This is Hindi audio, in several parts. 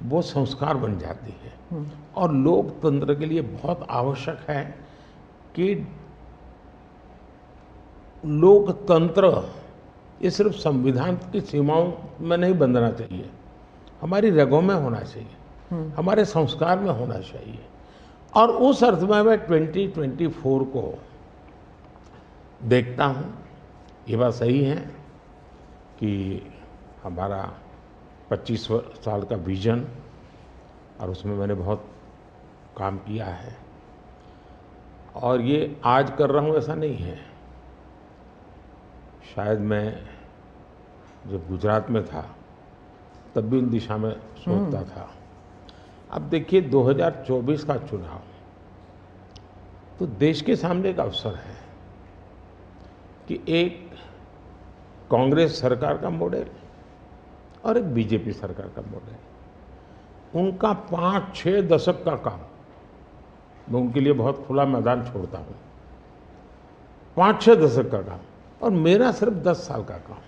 वो संस्कार बन जाती है। और लोकतंत्र के लिए बहुत आवश्यक है कि लोकतंत्र ये सिर्फ संविधान की सीमाओं में नहीं बंधना चाहिए, हमारी रगों में होना चाहिए, हमारे संस्कार में होना चाहिए। और उस अर्थ में मैं 2024 को देखता हूँ। ये बात सही है कि हमारा 25 साल का विजन, और उसमें मैंने बहुत काम किया है, और ये आज कर रहा हूँ ऐसा नहीं है। शायद मैं जब गुजरात में था तब भी उन दिशा में सोचता था। अब देखिए 2024 का चुनाव तो देश के सामने एक अवसर है कि एक कांग्रेस सरकार का मॉडल और एक बीजेपी सरकार का मॉडल, उनका 5-6 दशक का काम, मैं उनके लिए बहुत खुला मैदान छोड़ता हूँ, 5-6 दशक का काम, और मेरा सिर्फ 10 साल का काम।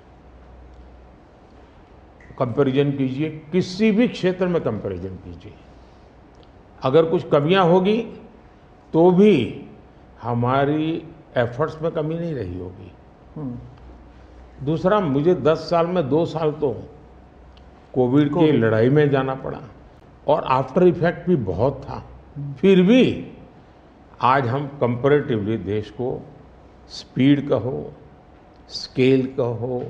कंपैरिजन कीजिए, किसी भी क्षेत्र में कंपैरिजन कीजिए, अगर कुछ कमियां होगी तो भी हमारी एफर्ट्स में कमी नहीं रही होगी। दूसरा, मुझे 10 साल में 2 साल तो कोविड की लड़ाई में जाना पड़ा और आफ्टर इफेक्ट भी बहुत था। फिर भी आज हम कंपैरेटिवली देश को स्पीड कहो, स्केल कहो,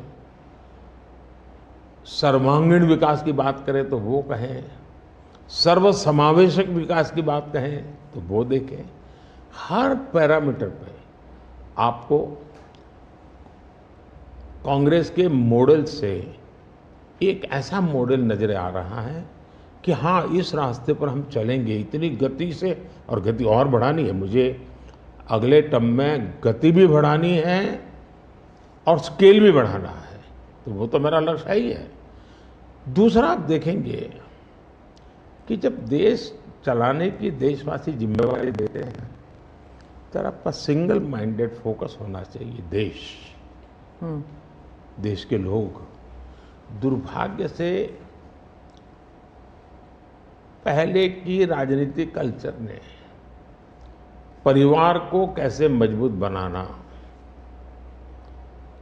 सर्वांगीण विकास की बात करें तो वो कहें, सर्वसमावेशक विकास की बात कहें तो वो देखें, हर पैरामीटर पे आपको कांग्रेस के मॉडल से एक ऐसा मॉडल नजर आ रहा है कि हाँ, इस रास्ते पर हम चलेंगे इतनी गति से, और गति और बढ़ानी है मुझे, अगले टर्म में गति भी बढ़ानी है और स्केल भी बढ़ाना है, तो वो तो मेरा लक्ष्य ही है। दूसरा, आप देखेंगे कि जब देश चलाने की देशवासी जिम्मेवारी देते हैं तो आपका सिंगल माइंडेड फोकस होना चाहिए। देश के लोग दुर्भाग्य से पहले की राजनीतिक कल्चर ने परिवार को कैसे मजबूत बनाना,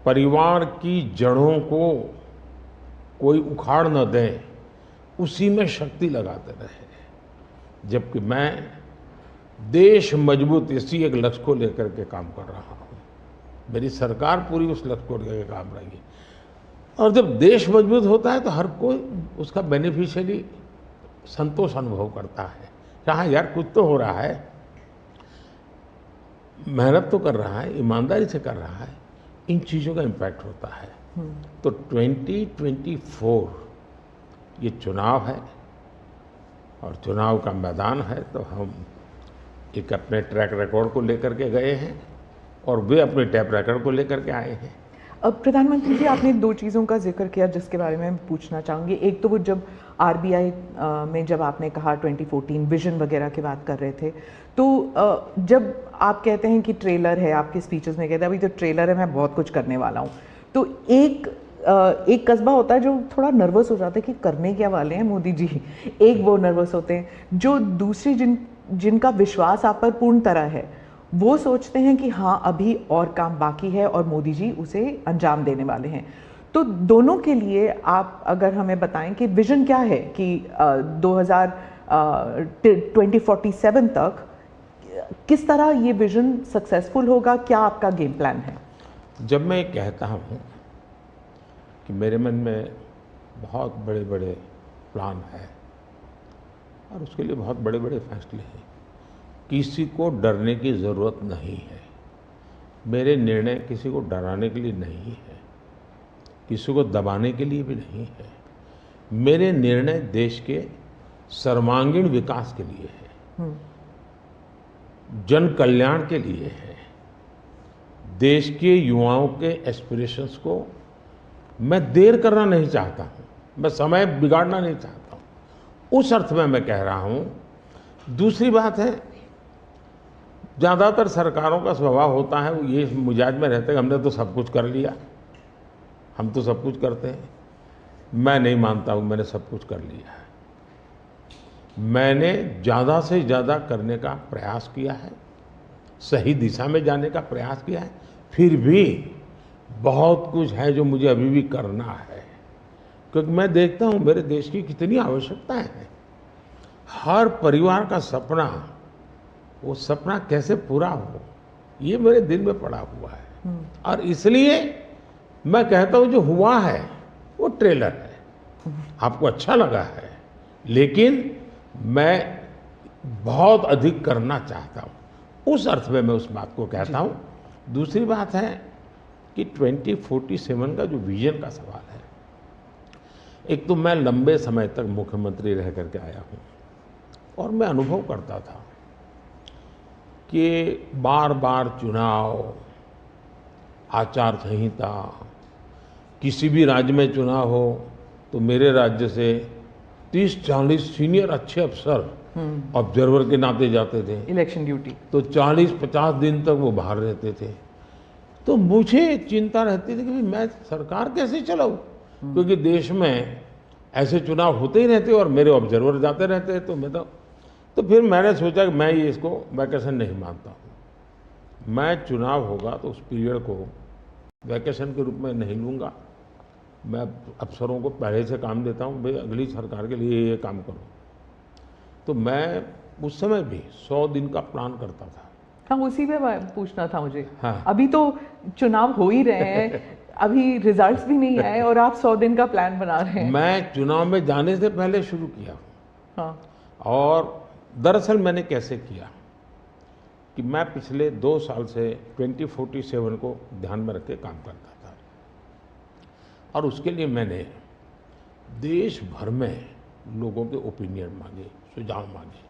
परिवार की जड़ों को कोई उखाड़ न दे, उसी में शक्ति लगाते रहे। जबकि मैं देश मजबूत इसी एक लक्ष्य को लेकर के काम कर रहा हूँ, मेरी सरकार पूरी उस लक्ष्य को लेकर काम रही। और जब देश मजबूत होता है तो हर कोई उसका बेनिफिशियरी संतोष अनुभव करता है, कहा यार कुछ तो हो रहा है, मेहनत तो कर रहा है, ईमानदारी से कर रहा है, इन चीज़ों का इम्पैक्ट होता है। तो 2024 ये चुनाव है और चुनाव का मैदान है, तो हम एक अपने ट्रैक रिकॉर्ड को लेकर के गए हैं और वे अपने ट्रैक रिकॉर्ड को लेकर के आए हैं। अब प्रधानमंत्री जी, आपने 2 चीज़ों का जिक्र किया जिसके बारे में पूछना चाहूँगी। एक तो वो जब आरबीआई में जब आपने कहा 2014 विजन वगैरह की बात कर रहे थे, तो जब आप कहते हैं कि ट्रेलर है, आपके स्पीचेस में कहते हैं अभी तो ट्रेलर है, मैं बहुत कुछ करने वाला हूँ, तो एक कस्बा होता है जो थोड़ा नर्वस हो जाता है कि करने क्या वाले हैं मोदी जी, एक वो नर्वस होते हैं। जो दूसरी जिनका विश्वास आप पर पूर्ण तरह है, वो सोचते हैं कि हाँ अभी और काम बाकी है और मोदी जी उसे अंजाम देने वाले हैं। तो दोनों के लिए आप अगर हमें बताएं कि विजन क्या है कि 2047 तक किस तरह ये विजन सक्सेसफुल होगा, क्या आपका गेम प्लान है? जब मैं कहता हूँ कि मेरे मन में बहुत बड़े बड़े प्लान है और उसके लिए बहुत बड़े बड़े फैसले हैं, किसी को डरने की ज़रूरत नहीं है। मेरे निर्णय किसी को डराने के लिए नहीं है, किसी को दबाने के लिए भी नहीं है। मेरे निर्णय देश के सर्वांगीण विकास के लिए है, जन कल्याण के लिए है, देश के युवाओं के एस्पिरेशंस को मैं देर करना नहीं चाहता हूँ, मैं समय बिगाड़ना नहीं चाहता हूँ, उस अर्थ में मैं कह रहा हूँ। दूसरी बात है, ज़्यादातर सरकारों का स्वभाव होता है वो ये मिजाज में रहते हैं हमने तो सब कुछ कर लिया, हम तो सब कुछ करते हैं। मैं नहीं मानता हूँ मैंने सब कुछ कर लिया है। मैंने ज़्यादा से ज़्यादा करने का प्रयास किया है, सही दिशा में जाने का प्रयास किया है। फिर भी बहुत कुछ है जो मुझे अभी भी करना है, क्योंकि मैं देखता हूँ मेरे देश की कितनी आवश्यकताएं हैं। हर परिवार का सपना, वो सपना कैसे पूरा हो, ये मेरे दिल में पड़ा हुआ है। और इसलिए मैं कहता हूँ जो हुआ है वो ट्रेलर है, आपको अच्छा लगा है, लेकिन मैं बहुत अधिक करना चाहता हूँ। उस अर्थ में मैं उस बात को कहता हूँ। दूसरी बात है कि 2047 का जो विजन का सवाल है, एक तो मैं लंबे समय तक मुख्यमंत्री रह करके आया हूँ और मैं अनुभव करता था कि बार बार चुनाव, आचार संहिता, किसी भी राज्य में चुनाव हो तो मेरे राज्य से 30-40 सीनियर अच्छे अफसर ऑब्जर्वर के नाते जाते थे इलेक्शन ड्यूटी, तो 40-50 दिन तक वो बाहर रहते थे। तो मुझे चिंता रहती थी कि मैं सरकार कैसे चलाऊं, क्योंकि देश में ऐसे चुनाव होते ही रहते और मेरे ऑब्जर्वर जाते रहते। तो फिर मैंने सोचा कि मैं ये इसको वैकेशन नहीं मानता हूँ। मैं चुनाव होगा तो उस पीरियड को वैकेशन के रूप में नहीं लूँगा। मैं अफसरों को पहले से काम देता हूँ, भाई अगली सरकार के लिए ये काम करो। तो मैं उस समय भी 100 दिन का प्लान करता था। हाँ, उसी पे पूछना था मुझे। हाँ। अभी तो चुनाव हो ही रहे हैं, अभी रिजल्ट्स भी नहीं आए और आप 100 दिन का प्लान बना रहे हैं। मैं चुनाव में जाने से पहले शुरू किया। हाँ। और दरअसल मैंने कैसे किया कि मैं पिछले 2 साल से 2047 को ध्यान में रख के काम करता था, और उसके लिए मैंने देश भर में लोगों के ओपिनियन मांगे, सुझाव मांगे।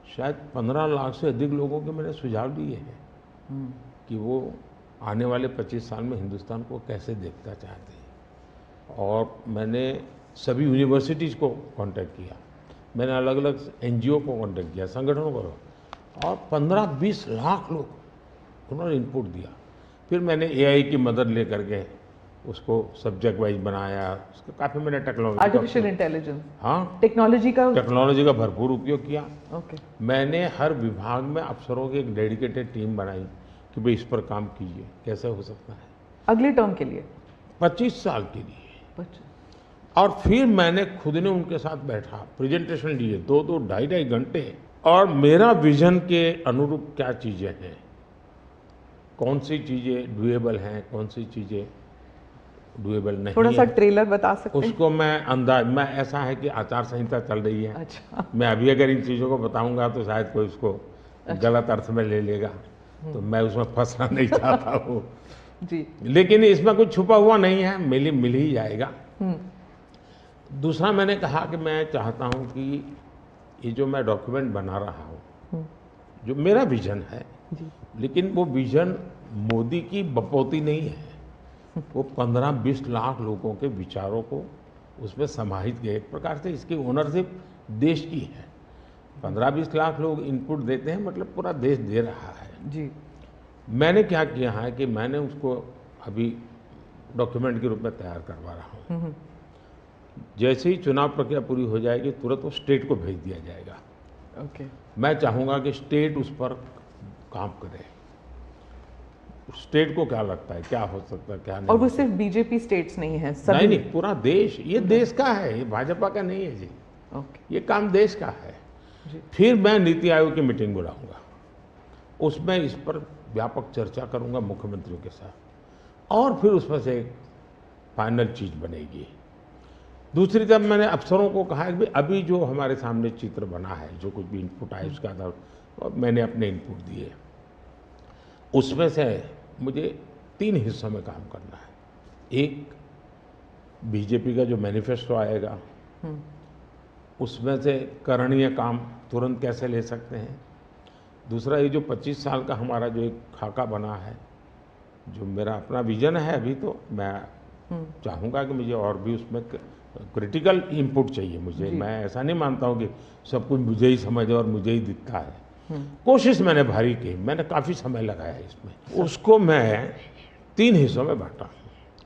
शायद 15 लाख से अधिक लोगों के मैंने सुझाव लिए हैं कि वो आने वाले 25 साल में हिंदुस्तान को कैसे देखना चाहते हैं। और मैंने सभी यूनिवर्सिटीज़ को कांटेक्ट किया, मैंने अलग अलग एनजीओ को कांटेक्ट किया, संगठनों को, और 15-20 लाख लोग उन्होंने इनपुट दिया। फिर मैंने एआई की मदद लेकर के उसको सब्जेक्ट वाइज बनाया। उसका काफ़ी मैंने टेक्नोलॉजी, आर्टिफिशियल इंटेलिजेंस, हाँ, टेक्नोलॉजी का भरपूर उपयोग किया। ओके। मैंने हर विभाग में अफसरों की एक डेडिकेटेड टीम बनाई कि भाई इस पर काम कीजिए, कैसे हो सकता है अगले टर्म के लिए, 25 साल के लिए। और फिर मैंने खुद ने उनके साथ बैठा, प्रेजेंटेशन लिए 2-2, 2.5 घंटे, और मेरा विजन के अनुरूप क्या चीज़ें हैं, कौन सी चीज़ें डुएबल हैं, कौन सी चीज़ें डुएबल नहीं। थोड़ा सा ट्रेलर बता सकते हैं? उसको मैं ऐसा है कि आचार संहिता चल रही है। अच्छा। मैं अभी अगर इन चीज़ों को बताऊंगा तो शायद कोई उसको गलत अर्थ में ले लेगा, तो मैं उसमें फंसना नहीं चाहता हूँ जी। लेकिन इसमें कुछ छुपा हुआ नहीं है, मिल ही जाएगा। दूसरा मैंने कहा कि मैं चाहता हूँ कि ये जो मैं डॉक्यूमेंट बना रहा हूँ, जो मेरा विजन है, लेकिन वो विजन मोदी की बपौती नहीं है, वो 15-20 लाख लोगों के विचारों को उसमें समाहित किया। एक प्रकार से इसकी ओनरशिप देश की है। 15-20 लाख लोग इनपुट देते हैं, मतलब पूरा देश दे रहा है जी। मैंने क्या किया है कि मैंने उसको अभी डॉक्यूमेंट के रूप में तैयार करवा रहा हूँ। जैसे ही चुनाव प्रक्रिया पूरी हो जाएगी तुरंत वो स्टेट को भेज दिया जाएगा। ओके। मैं चाहूँगा कि स्टेट उस पर काम करे। स्टेट को क्या लगता है, क्या हो सकता है, क्या नहीं। और वो सिर्फ बीजेपी स्टेट्स नहीं है, सभी नहीं, पूरा देश, ये देश का है, ये भाजपा का नहीं है जी। ओके। ये काम देश का है जी। फिर मैं नीति आयोग की मीटिंग बुलाऊंगा, उसमें इस पर व्यापक चर्चा करूंगा मुख्यमंत्रियों के साथ, और फिर उसमें से एक फाइनल चीज बनेगी। दूसरी तरफ मैंने अफसरों को कहा कि अभी जो हमारे सामने चित्र बना है, जो कुछ भी इनपुट आए उसका आधार मैंने अपने इनपुट दिए, उसमें से मुझे 3 हिस्सों में काम करना है। एक, बीजेपी का जो मैनिफेस्टो आएगा उसमें से करणीय काम तुरंत कैसे ले सकते हैं। दूसरा, ये जो 25 साल का हमारा जो एक खाका बना है, जो मेरा अपना विजन है, अभी तो मैं चाहूँगा कि मुझे और भी उसमें क्रिटिकल इनपुट चाहिए मुझे। मैं ऐसा नहीं मानता हूँ कि सब कुछ मुझे ही समझ और मुझे ही दिखता है। कोशिश मैंने भारी की, मैंने काफ़ी समय लगाया इसमें। उसको मैं 3 हिस्सों में बांटा।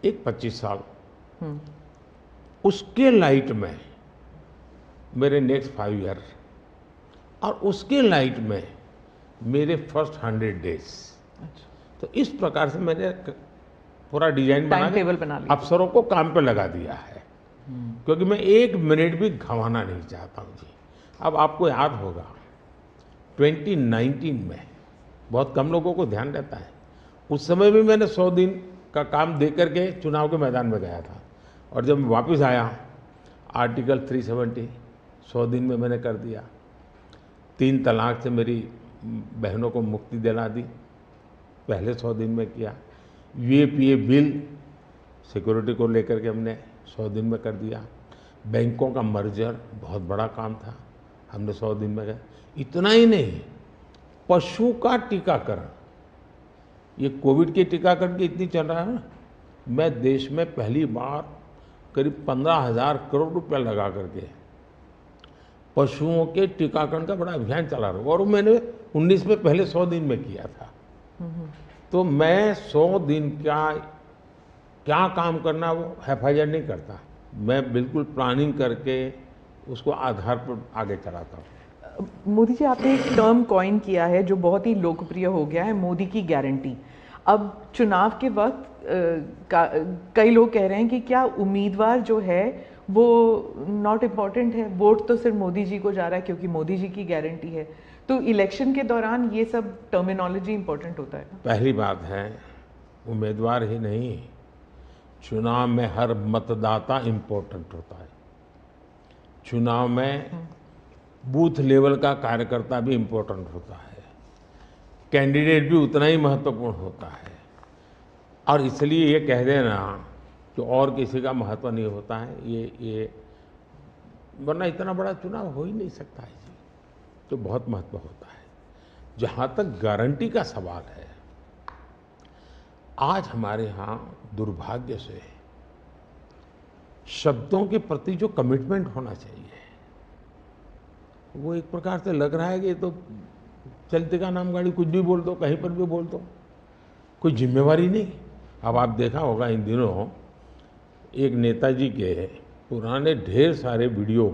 एक 25 साल, उसके लाइट में मेरे नेक्स्ट 5 ईयर, और उसके लाइट में मेरे फर्स्ट 100 डेज। अच्छा, तो इस प्रकार से मैंने पूरा डिजाइन बना टाइम टेबल बना लिया। अफसरों को काम पे लगा दिया है, क्योंकि मैं 1 मिनट भी गंवाना नहीं चाहता हूँ जी। अब आपको याद होगा 2019 में, बहुत कम लोगों को ध्यान रहता है, उस समय भी मैंने 100 दिन का काम दे करके चुनाव के मैदान में गया था, और जब मैं वापस आया आर्टिकल 370 100 दिन में मैंने कर दिया। 3 तलाक से मेरी बहनों को मुक्ति दिला दी, पहले 100 दिन में किया। यूएपीए बिल सिक्योरिटी को लेकर के हमने 100 दिन में कर दिया। बैंकों का मर्जर बहुत बड़ा काम था, हमने 100 दिन में किया। इतना ही नहीं, पशु का टीकाकरण, ये कोविड के टीकाकरण की इतनी चल रहा है ना, मैं देश में पहली बार करीब 15,000 करोड़ रुपया लगा करके पशुओं के टीकाकरण का बड़ा अभियान चला रहा हूँ, और मैंने 19 में पहले 100 दिन में किया था। तो मैं 100 दिन क्या काम करना वो हैफाजत नहीं करता, मैं बिल्कुल प्लानिंग करके उसको आधार पर आगे चलाता हूँ। मोदी जी, आपने एक टर्म कॉइन किया है जो बहुत ही लोकप्रिय हो गया है, मोदी की गारंटी। अब चुनाव के वक्त कई लोग कह रहे हैं कि क्या उम्मीदवार जो है वो नॉट इम्पॉर्टेंट है, वोट तो सिर्फ मोदी जी को जा रहा है क्योंकि मोदी जी की गारंटी है। तो इलेक्शन के दौरान ये सब टर्मिनोलॉजी इम्पोर्टेंट होता है। पहली बात है, उम्मीदवार ही नहीं, चुनाव में हर मतदाता इम्पोर्टेंट होता है। चुनाव में बूथ लेवल का कार्यकर्ता भी इम्पोर्टेंट होता है, कैंडिडेट भी उतना ही महत्वपूर्ण होता है। और इसलिए ये कह देना कि और किसी का महत्व नहीं होता है, ये वरना इतना बड़ा चुनाव हो ही नहीं सकता है जी, तो बहुत महत्व होता है। जहाँ तक गारंटी का सवाल है, आज हमारे यहाँ दुर्भाग्य से शब्दों के प्रति जो कमिटमेंट होना चाहिए, वो एक प्रकार से लग रहा है कि तो चलते का नाम गाड़ी, कुछ भी बोल दो, कहीं पर भी बोल दो, कोई जिम्मेवारी नहीं। अब आप देखा होगा इन दिनों एक नेताजी के पुराने ढेर सारे वीडियो